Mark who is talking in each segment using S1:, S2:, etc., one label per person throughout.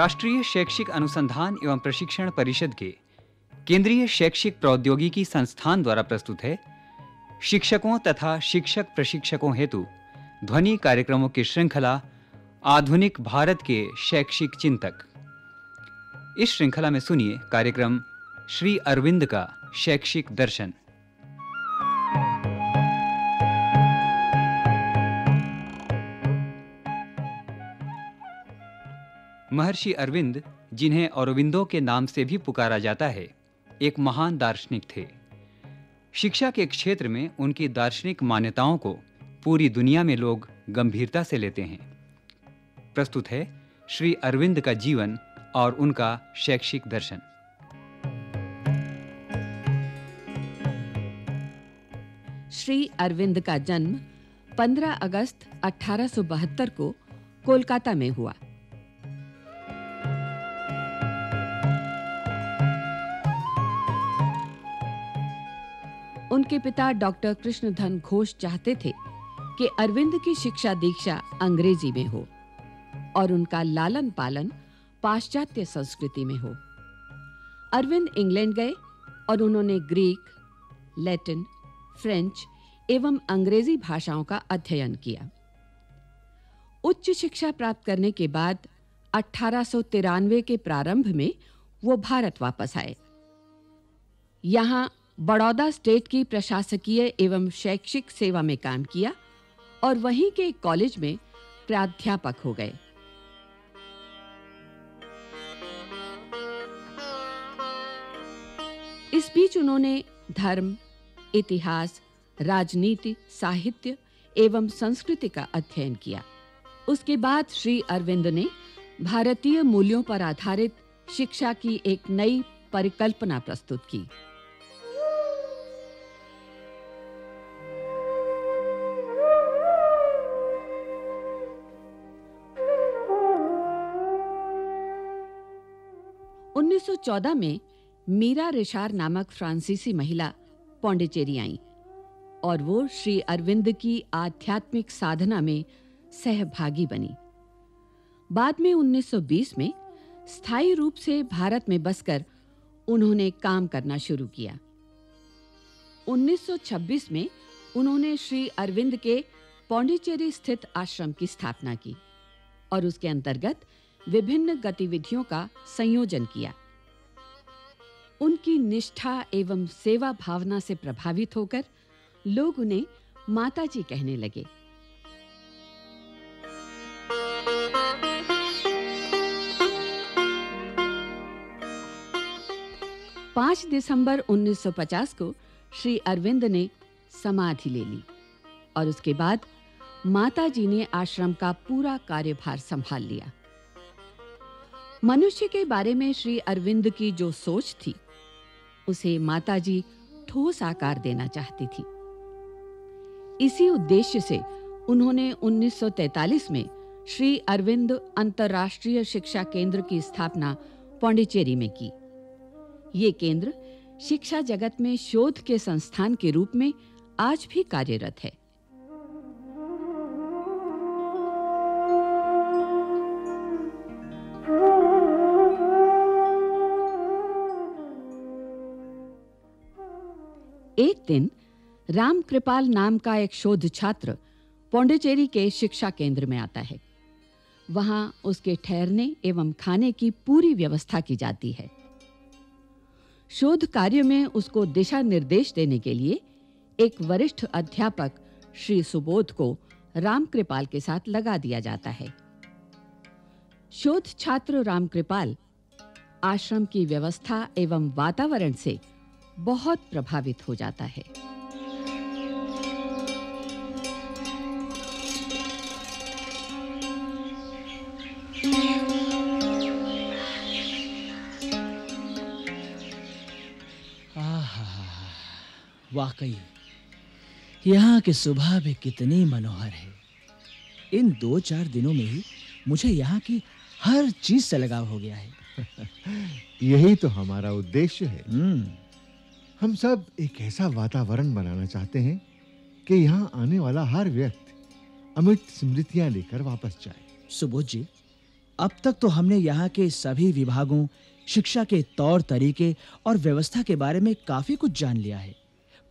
S1: राष्ट्रीय शैक्षिक अनुसंधान एवं प्रशिक्षण परिषद के केंद्रीय शैक्षिक प्रौद्योगिकी संस्थान द्वारा प्रस्तुत है शिक्षकों तथा शिक्षक प्रशिक्षकों हेतु ध्वनि कार्यक्रमों की श्रृंखला आधुनिक भारत के शैक्षिक चिंतक। इस श्रृंखला में सुनिए कार्यक्रम श्री अरविंद का शैक्षिक दर्शन। महर्षि अरविंद, जिन्हें औरोबिंदो के नाम से भी पुकारा जाता है, एक महान दार्शनिक थे। शिक्षा के क्षेत्र में उनकी दार्शनिक मान्यताओं को पूरी दुनिया में लोग गंभीरता से लेते हैं। प्रस्तुत है श्री अरविंद का जीवन और उनका शैक्षिक दर्शन।
S2: श्री अरविंद का जन्म 15 अगस्त 1872 को कोलकाता में हुआ। उनके पिता डॉक्टर कृष्णधन घोष चाहते थे कि अरविंद की शिक्षा दीक्षा अंग्रेजी में हो और उनका लालन पालन पाश्चात्य संस्कृति में हो। अरविंद इंग्लैंड गए और उन्होंने ग्रीक, लैटिन, फ्रेंच एवं अंग्रेजी भाषाओं का अध्ययन किया। उच्च शिक्षा प्राप्त करने के बाद 1893 के प्रारंभ में वो भारत वापस आए। यहाँ बड़ौदा स्टेट की प्रशासकीय एवं शैक्षिक सेवा में काम किया और वहीं के एक कॉलेज में प्राध्यापक हो गए। इस बीच उन्होंने धर्म, इतिहास, राजनीति, साहित्य एवं संस्कृति का अध्ययन किया। उसके बाद श्री अरविंद ने भारतीय मूल्यों पर आधारित शिक्षा की एक नई परिकल्पना प्रस्तुत की। उन्नीस 1914 में मीरा रिशार नामक फ्रांसीसी महिला पौंडीचेरी आई और वो श्री अरविंद की आध्यात्मिक साधना में सहभागी बनी। बाद में 1920 में स्थायी रूप से भारत में बसकर उन्होंने काम करना शुरू किया। 1926 में उन्होंने श्री अरविंद के पौंडीचेरी स्थित आश्रम की स्थापना की और उसके अंतर्गत विभिन्न गतिविधियों का संयोजन किया। उनकी निष्ठा एवं सेवा भावना से प्रभावित होकर लोग उन्हें माताजी कहने लगे। पाँच दिसंबर 1950 को श्री अरविंद ने समाधि ले ली और उसके बाद माताजी ने आश्रम का पूरा कार्यभार संभाल लिया। मनुष्य के बारे में श्री अरविंद की जो सोच थी, उसे माताजी ठोस आकार देना चाहती थी। इसी उद्देश्य से उन्होंने 1943 में श्री अरविंद अंतर्राष्ट्रीय शिक्षा केंद्र की स्थापना पौंडीचेरी में की। ये केंद्र शिक्षा जगत में शोध के संस्थान के रूप में आज भी कार्यरत है। एक दिन राम कृपाल नाम का एक शोध छात्र पौंडीचेरी के शिक्षा केंद्र में आता है। वहां उसके ठहरने एवं खाने की पूरी व्यवस्था की जाती है। शोध कार्य में उसको दिशा निर्देश देने के लिए एक वरिष्ठ अध्यापक श्री सुबोध को राम कृपाल के साथ लगा दिया जाता है। शोध छात्र राम कृपाल आश्रम की व्यवस्था एवं वातावरण से बहुत प्रभावित हो जाता है।
S3: वाकई यहाँ की सुबह भी कितनी मनोहर है। इन 2-4 दिनों में ही मुझे यहाँ की हर चीज से लगाव हो गया है।
S4: यही तो हमारा उद्देश्य है। हम सब एक ऐसा वातावरण बनाना चाहते हैं कि यहाँ आने वाला हर व्यक्ति अमिट स्मृतियां लेकर वापस जाए।
S3: सुबोध जी, अब तक तो हमने यहाँ के सभी विभागों, शिक्षा के तौर तरीके और व्यवस्था के बारे में काफी कुछ जान लिया है,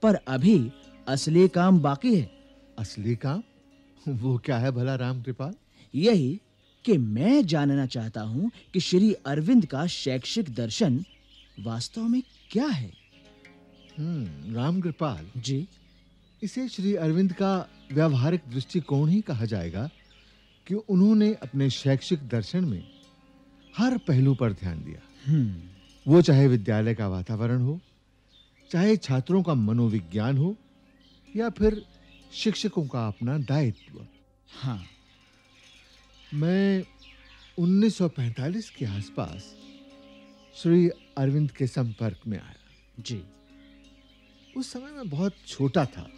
S3: पर अभी असली काम बाकी है।
S4: असली काम? वो क्या है भला राम कृपाल?
S3: यही कि मैं जानना चाहता हूं कि श्री अरविंद का शैक्षिक दर्शन वास्तव में क्या है।
S4: राम कृपाल
S3: जी,
S4: इसे श्री अरविंद का व्यावहारिक दृष्टिकोण ही कहा जाएगा कि उन्होंने अपने शैक्षिक दर्शन में हर पहलू पर ध्यान दिया। वो चाहे विद्यालय का वातावरण हो, चाहे छात्रों का मनोविज्ञान हो, या फिर शिक्षकों का अपना दायित्व।
S3: हाँ,
S4: मैं 1945 के आसपास श्री अरविंद के संपर्क में आया।
S3: जी,
S4: उस समय मैं बहुत छोटा था,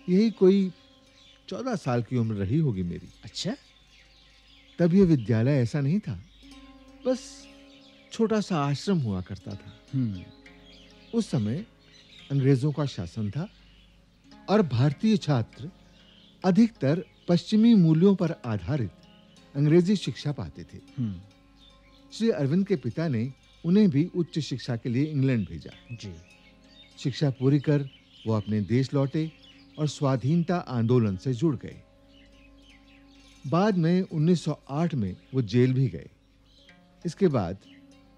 S4: यही कोई 14 साल की उम्र रही होगी मेरी।
S3: अच्छा।
S4: तब यह विद्यालय ऐसा नहीं था, बस छोटा सा आश्रम हुआ करता था। उस समय अंग्रेजों का शासन था और भारतीय छात्र अधिकतर पश्चिमी मूल्यों पर आधारित अंग्रेजी शिक्षा पाते थे। श्री अरविंद के पिता ने उन्हें भी उच्च शिक्षा के लिए इंग्लैंड भेजा।
S3: जी,
S4: शिक्षा पूरी कर वो अपने देश लौटे और स्वाधीनता आंदोलन से जुड़ गए। बाद में 1908 में वो जेल भी गए। इसके बाद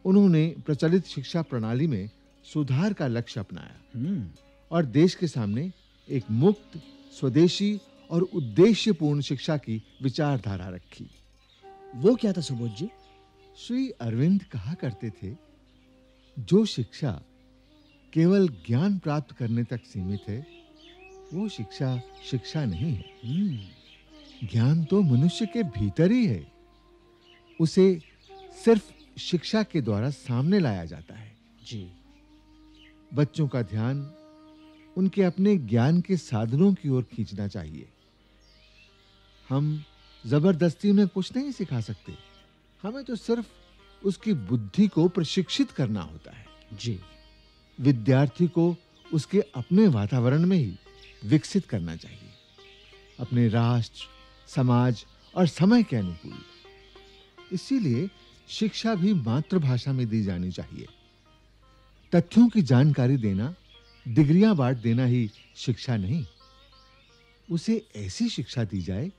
S4: उन्होंने प्रचलित शिक्षा प्रणाली में सुधार का लक्ष्य अपनाया और देश के सामने एक मुक्त, स्वदेशी और उद्देश्यपूर्ण शिक्षा की विचारधारा रखी।
S3: वो क्या था सुबोध जी?
S4: श्री अरविंद कहा करते थे, जो शिक्षा केवल ज्ञान प्राप्त करने तक सीमित है, वो शिक्षा शिक्षा नहीं है। ज्ञान तो मनुष्य के भीतर ही है, उसे सिर्फ शिक्षा के द्वारा सामने लाया जाता है।
S3: जी,
S4: बच्चों का ध्यान उनके अपने ज्ञान के साधनों की ओर खींचना चाहिए। हम जबरदस्ती उन्हें कुछ नहीं सिखा सकते, हमें तो सिर्फ उसकी बुद्धि को प्रशिक्षित करना होता है।
S3: जी,
S4: विद्यार्थी को उसके अपने वातावरण में ही विकसित करना चाहिए, अपने राष्ट्र, समाज और समय के अनुकूल। इसीलिए शिक्षा भी मातृभाषा में दी जानी चाहिए। तथ्यों की जानकारी देना, डिग्रियां बांट देना ही शिक्षा नहीं। उसे ऐसी शिक्षा दी जाए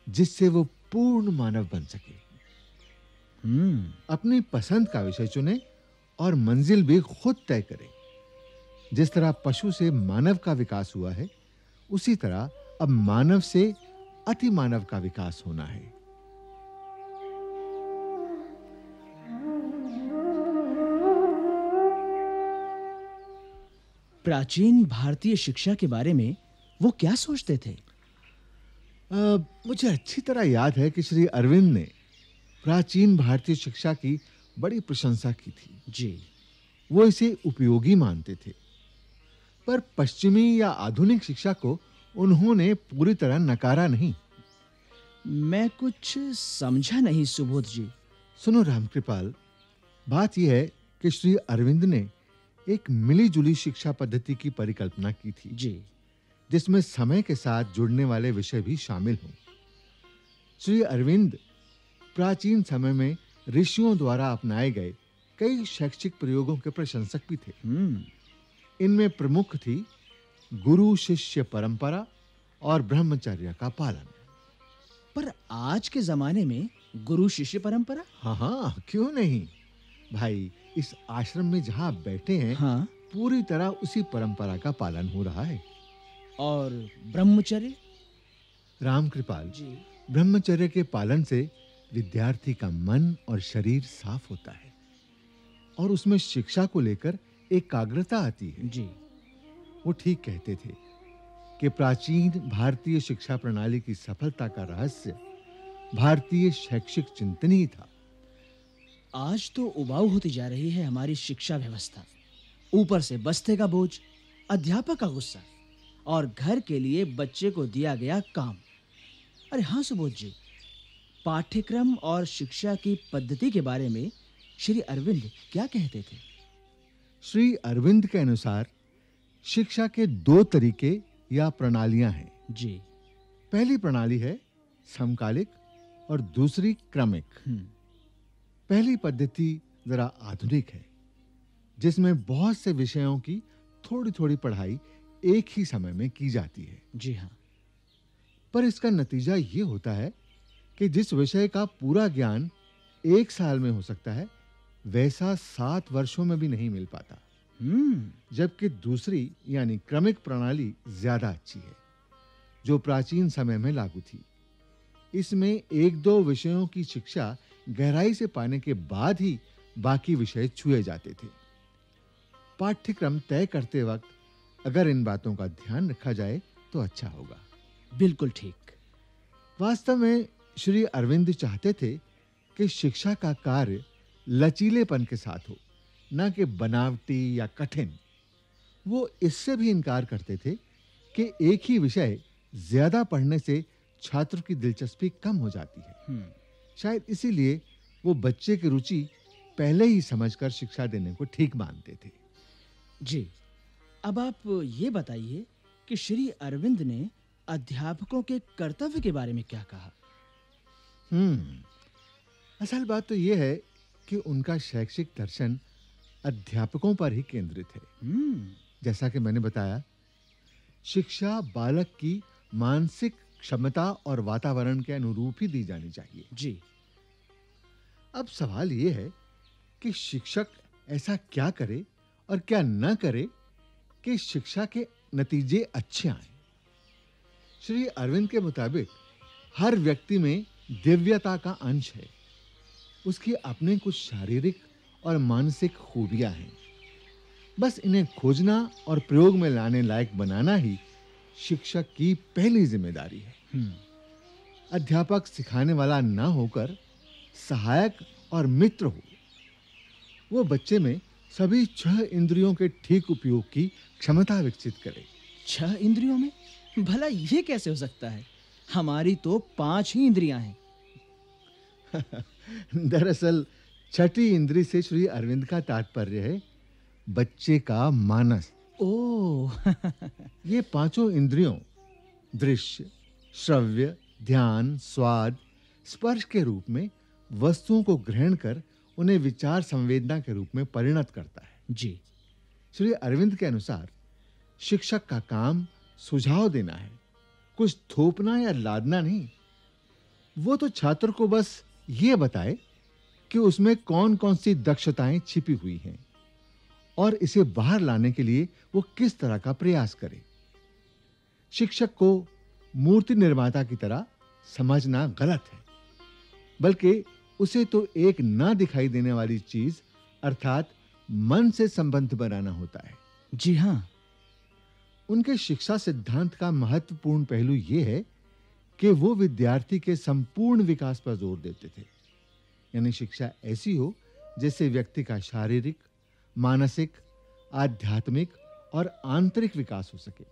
S4: जिससे वो पूर्ण मानव बन सके। अपनी पसंद का विषय चुने और मंजिल भी खुद तय करे। जिस तरह पशु से मानव का विकास हुआ है, उसी तरह अब मानव से अति मानव का विकास होना है।
S3: प्राचीन भारतीय शिक्षा के बारे में वो क्या सोचते थे?
S4: मुझे अच्छी तरह याद है कि श्री अरविंद ने प्राचीन भारतीय शिक्षा की बड़ी प्रशंसा की थी।
S3: जी,
S4: वो इसे उपयोगी मानते थे, पर पश्चिमी या आधुनिक शिक्षा को उन्होंने पूरी तरह नकारा नहीं।
S3: मैं कुछ समझा नहीं सुबोध जी।
S4: सुनो रामकृपाल, बात यह है कि श्री अरविंद ने एक मिली-जुली शिक्षा पद्धति की परिकल्पना की थी।
S3: जी,
S4: जिसमें समय के साथ जुड़ने वाले विषय भी शामिल हों। श्री अरविंद प्राचीन समय में ऋषियों द्वारा अपनाए गए कई शैक्षिक प्रयोगों के प्रशंसक भी थे। इनमें प्रमुख थी गुरु शिष्य परंपरा और ब्रह्मचर्य का पालन।
S3: पर आज के जमाने में गुरु शिष्य परंपरा?
S4: हाँ, क्यों नहीं भाई। इस आश्रम में जहां आप बैठे हैं,
S3: हाँ,
S4: पूरी तरह उसी परंपरा का पालन हो रहा है।
S3: और ब्रह्मचर्य?
S4: रामकृपाल
S3: जी,
S4: ब्रह्मचर्य के पालन से विद्यार्थी का मन और शरीर साफ होता है और उसमें शिक्षा को लेकर एकाग्रता आती है।
S3: जी,
S4: वो ठीक कहते थे कि प्राचीन भारतीय शिक्षा प्रणाली की सफलता का रहस्य भारतीय शैक्षिक चिंतन ही था।
S3: आज तो उबाऊ होती जा रही है हमारी शिक्षा व्यवस्था। ऊपर से बस्ते का बोझ, अध्यापक का गुस्सा और घर के लिए बच्चे को दिया गया काम। अरे हाँ सुबोध जी, पाठ्यक्रम और शिक्षा की पद्धति के बारे में श्री अरविंद क्या कहते थे?
S4: श्री अरविंद के अनुसार शिक्षा के दो तरीके या प्रणालियां हैं।
S3: जी,
S4: पहली प्रणाली है समकालिक और दूसरी क्रमिक। पहली पद्धति जरा आधुनिक है, जिसमें बहुत से विषयों की थोड़ी-थोड़ी पढ़ाई एक ही समय में की जाती है।
S3: जी हाँ।
S4: पर इसका नतीजा ये होता है कि जिस विषय का पूरा ज्ञान 1 साल में हो सकता है, वैसा 7 वर्षों में भी नहीं मिल पाता। जबकि दूसरी यानी क्रमिक प्रणाली ज्यादा अच्छी है, जो प्राचीन समय में लागू थी। इसमें 1-2 विषयों की शिक्षा गहराई से पाने के बाद ही बाकी विषय छुए जाते थे। पाठ्यक्रम तय करते वक्त अगर इन बातों का ध्यान रखा जाए तो अच्छा होगा।
S3: बिल्कुल ठीक।
S4: वास्तव में श्री अरविंद चाहते थे कि शिक्षा का कार्य लचीलेपन के साथ हो, ना कि बनावटी या कठिन। वो इससे भी इनकार करते थे कि एक ही विषय ज्यादा पढ़ने से छात्र की दिलचस्पी कम हो जाती है। शायद इसीलिए वो बच्चे की रुचि पहले ही समझकर शिक्षा देने को ठीक मानते थे।
S3: जी, अब आप ये बताइए कि श्री अरविंद ने अध्यापकों के कर्तव्य के बारे में क्या कहा?
S4: असल बात तो यह है कि उनका शैक्षिक दर्शन अध्यापकों पर ही केंद्रित है। जैसा कि मैंने बताया, शिक्षा बालक की मानसिक क्षमता और वातावरण के अनुरूप ही दी जानी चाहिए।
S3: जी।
S4: अब सवाल यह है कि शिक्षक ऐसा क्या करे और क्या न करे कि शिक्षा के नतीजे अच्छे आएं। श्री अरविंद के मुताबिक हर व्यक्ति में दिव्यता का अंश है। उसकी अपने कुछ शारीरिक और मानसिक खूबियां हैं। बस इन्हें खोजना और प्रयोग में लाने लायक बनाना ही शिक्षक की पहली जिम्मेदारी है। अध्यापक सिखाने वाला न होकर सहायक और मित्र हो। वो बच्चे में सभी 6 इंद्रियों के ठीक उपयोग की क्षमता विकसित करे।
S3: 6 इंद्रियों में? भला ये कैसे हो सकता है? हमारी तो 5 ही इंद्रियां हैं।
S4: दरअसल छठी इंद्री से श्री अरविंद का तात्पर्य है बच्चे का मानस।
S3: ओह।
S4: ये 5 इंद्रियों दृश्य, श्रव्य, ध्यान, स्वाद, स्पर्श के रूप में वस्तुओं को ग्रहण कर उन्हें विचार संवेदना के रूप में परिणत करता है।
S3: जी।
S4: श्री अरविंद के अनुसार शिक्षक का काम सुझाव देना है, कुछ थोपना या लादना नहीं। वो तो छात्र को बस ये बताए कि उसमें कौन-कौन सी दक्षताएं छिपी हुई हैं और इसे बाहर लाने के लिए वो किस तरह का प्रयास करे। शिक्षक को मूर्ति निर्माता की तरह समझना गलत है, बल्कि उसे तो एक ना दिखाई देने वाली चीज अर्थात मन से संबंध बनाना होता है।
S3: जी हां।
S4: उनके शिक्षा सिद्धांत का महत्वपूर्ण पहलू यह है कि वो विद्यार्थी के संपूर्ण विकास पर जोर देते थे। यानी शिक्षा ऐसी हो जिससे व्यक्ति का शारीरिक, मानसिक, आध्यात्मिक और आंतरिक विकास हो सके।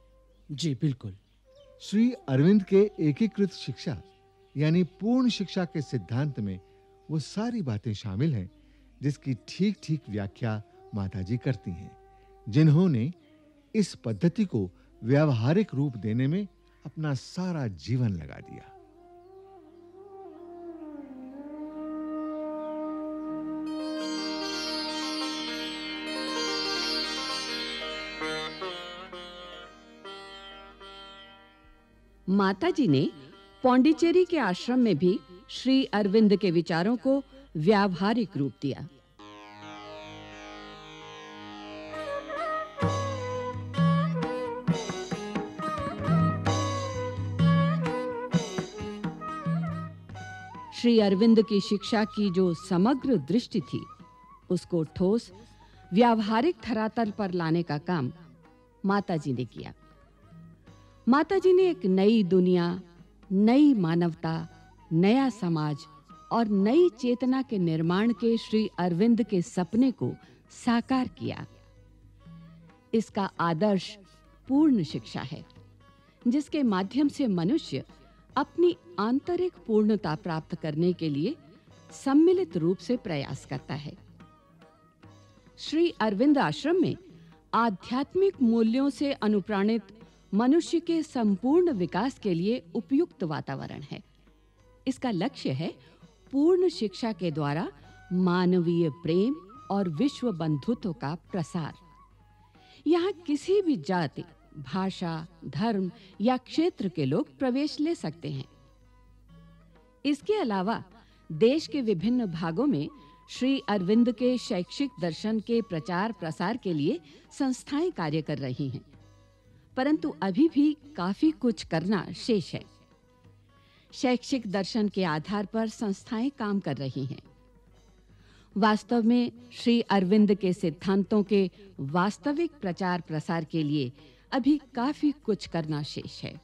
S3: जी बिल्कुल।
S4: श्री अरविंद के एकीकृत शिक्षा यानी पूर्ण शिक्षा के सिद्धांत में वो सारी बातें शामिल हैं जिसकी ठीक-ठीक व्याख्या माताजी करती हैं, जिन्होंने इस पद्धति को व्यावहारिक रूप देने में अपना सारा जीवन लगा दिया।
S2: माताजी ने पौंडीचेरी के आश्रम में भी श्री अरविंद के विचारों को व्यावहारिक रूप दिया। श्री अरविंद की शिक्षा की जो समग्र दृष्टि थी, उसको ठोस व्यावहारिक धरातल पर लाने का काम माताजी ने किया। माताजी ने एक नई दुनिया, नई मानवता, नया समाज और नई चेतना के निर्माण के श्री अरविंद के सपने को साकार किया। इसका आदर्श पूर्ण शिक्षा है, जिसके माध्यम से मनुष्य अपनी आंतरिक पूर्णता प्राप्त करने के लिए सम्मिलित रूप से प्रयास करता है। श्री अरविंद आश्रम में आध्यात्मिक मूल्यों से अनुप्राणित मनुष्य के संपूर्ण विकास के लिए उपयुक्त वातावरण है। इसका लक्ष्य है पूर्ण शिक्षा के द्वारा मानवीय प्रेम और विश्व बंधुत्व का प्रसार। यहाँ किसी भी जाति, भाषा, धर्म या क्षेत्र के लोग प्रवेश ले सकते हैं। इसके अलावा देश के विभिन्न भागों में श्री अरविंद के शैक्षिक दर्शन के प्रचार प्रसार के लिए संस्थाएं कार्य कर रही हैं, परंतु अभी भी काफी कुछ करना शेष है। शैक्षिक दर्शन के आधार पर संस्थाएं काम कर रही हैं। वास्तव में श्री अरविंद के सिद्धांतों के वास्तविक प्रचार प्रसार के लिए अभी काफी कुछ करना शेष है।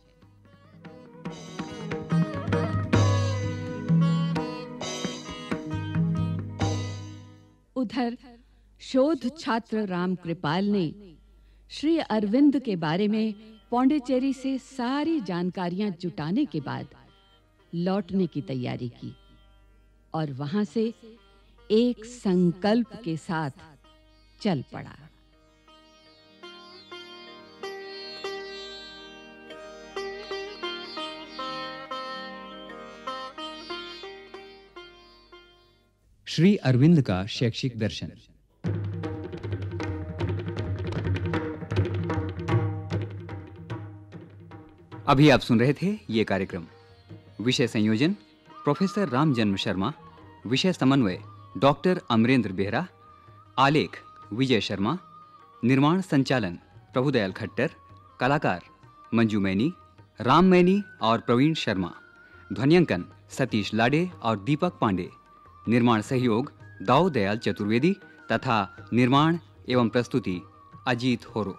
S2: उधर शोध छात्र राम कृपाल ने श्री अरविंद के बारे में पौंडीचेरी से सारी जानकारियां जुटाने के बाद लौटने की तैयारी की और वहां से एक संकल्प के साथ चल पड़ा।
S1: श्री अरविंद का शैक्षिक दर्शन। अभी आप सुन रहे थे ये कार्यक्रम। विषय संयोजन प्रोफेसर रामजन्म शर्मा, विषय समन्वय डॉक्टर अमरेंद्र बेहरा, आलेख विजय शर्मा, निर्माण संचालन प्रभुदयाल खट्टर, कलाकार मंजू मैनी, राम मैनी और प्रवीण शर्मा, ध्वनियांकन सतीश लाडे और दीपक पांडे, निर्माण सहयोग दाऊ दयाल चतुर्वेदी तथा निर्माण एवं प्रस्तुति अजीत होरो।